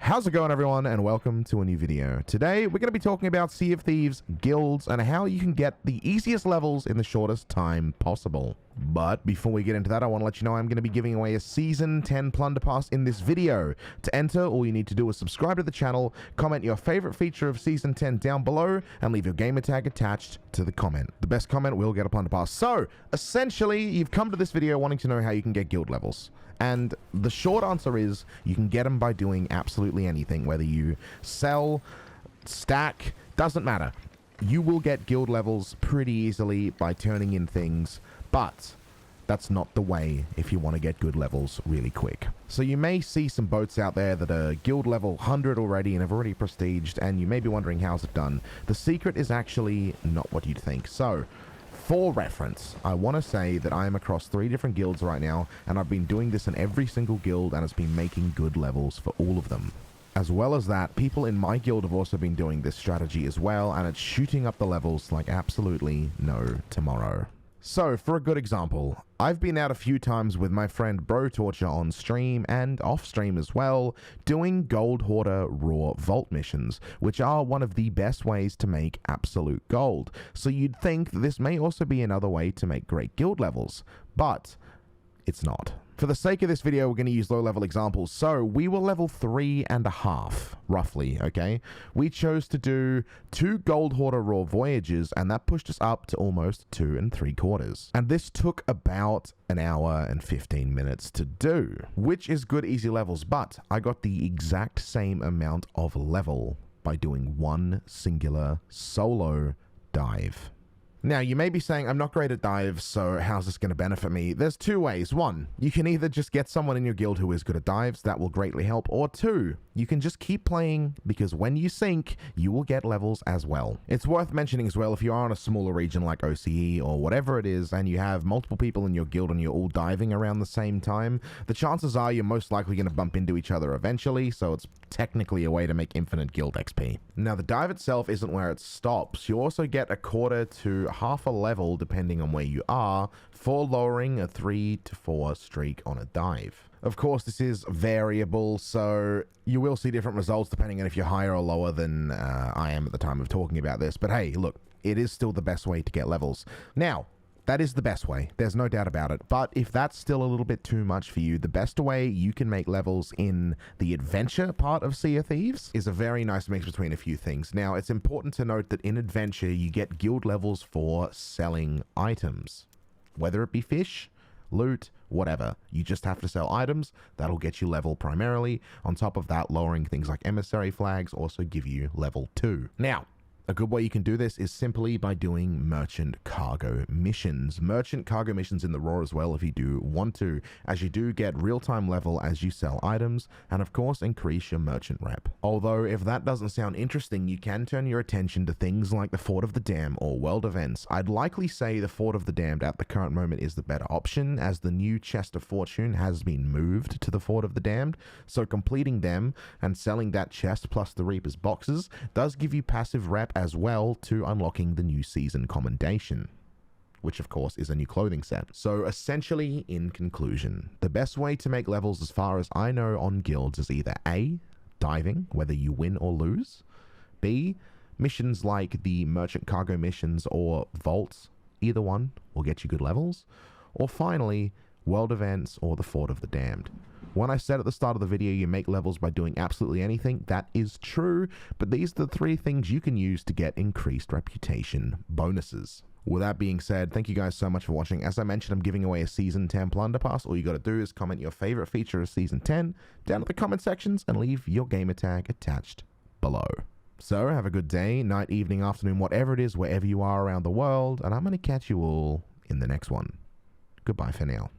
How's it going, everyone, and welcome to a new video. Today we're going to be talking about Sea of Thieves guilds and how you can get the easiest levels in the shortest time possible. But before we get into that, I want to let you know I'm going to be giving away a Season 10 Plunder Pass in this video. To enter, all you need to do is subscribe to the channel, comment your favorite feature of Season 10 down below, and leave your gamer tag attached to the comment. The best comment will get a Plunder Pass. So, essentially, you've come to this video wanting to know how you can get guild levels. And the short answer is you can get them by doing absolutely anything, whether you sell, stack, doesn't matter. You will get guild levels pretty easily by turning in things, but that's not the way if you want to get good levels really quick. So you may see some boats out there that are guild level 100 already and have already prestiged, and you may be wondering how's it done. The secret is actually not what you'd think. So, for reference, I want to say that I am across 3 different guilds right now, and I've been doing this in every single guild, and it's been making good levels for all of them. As well as that, people in my guild have also been doing this strategy as well, and it's shooting up the levels like absolutely no tomorrow. So, for a good example, I've been out a few times with my friend Bro Torture on stream and off stream as well, doing Gold Hoarder Raw Vault missions, which are one of the best ways to make absolute gold. So you'd think that this may also be another way to make great guild levels, but it's not. For the sake of this video, we're going to use low-level examples. So we were level 3.5, roughly, okay? We chose to do 2 Gold Hoarder Raw Voyages, and that pushed us up to almost 2 3/4. And this took about an hour and 15 minutes to do, which is good, easy levels, but I got the exact same amount of level by doing one singular solo dive. Now, you may be saying, I'm not great at dives, so how's this going to benefit me? There's 2 ways. 1, you can either just get someone in your guild who is good at dives, that will greatly help, or 2, you can just keep playing, because when you sink, you will get levels as well. It's worth mentioning as well, if you are in a smaller region like OCE or whatever it is, and you have multiple people in your guild and you're all diving around the same time, the chances are you're most likely going to bump into each other eventually, so it's technically a way to make infinite guild XP. Now, the dive itself isn't where it stops. You also get a quarter to half a level, depending on where you are, for lowering a 3 to 4 streak on a dive. Of course, this is variable, so you will see different results depending on if you're higher or lower than I am at the time of talking about this. But hey, look, it is still the best way to get levels. Now, that is the best way. There's no doubt about it. But if that's still a little bit too much for you, the best way you can make levels in the adventure part of Sea of Thieves is a very nice mix between a few things. Now, it's important to note that in adventure, you get guild levels for selling items. Whether it be fish, loot, whatever. You just have to sell items. That'll get you level primarily. On top of that, lowering things like emissary flags also give you level 2. Now, a good way you can do this is simply by doing merchant cargo missions. Merchant cargo missions in the raw as well if you do want to, as you do get real-time level as you sell items, and of course increase your merchant rep. Although if that doesn't sound interesting, you can turn your attention to things like the Fort of the Damned or world events. I'd likely say the Fort of the Damned at the current moment is the better option, as the new Chest of Fortune has been moved to the Fort of the Damned, so completing them and selling that chest plus the Reaper's boxes does give you passive rep as well to unlocking the new season commendation, which of course is a new clothing set. So essentially, in conclusion, the best way to make levels as far as I know on guilds is either A, diving, whether you win or lose, B, missions like the merchant cargo missions or vaults, either one will get you good levels, or finally, world events or the Fort of the Damned. When I said at the start of the video you make levels by doing absolutely anything, that is true, but these are the 3 things you can use to get increased reputation bonuses. With that being said, thank you guys so much for watching. As I mentioned, I'm giving away a Season 10 Plunder Pass. All you got to do is comment your favorite feature of Season 10 down in the comment sections and leave your gamer tag attached below. So have a good day, night, evening, afternoon, whatever it is, wherever you are around the world, and I'm going to catch you all in the next one. Goodbye for now.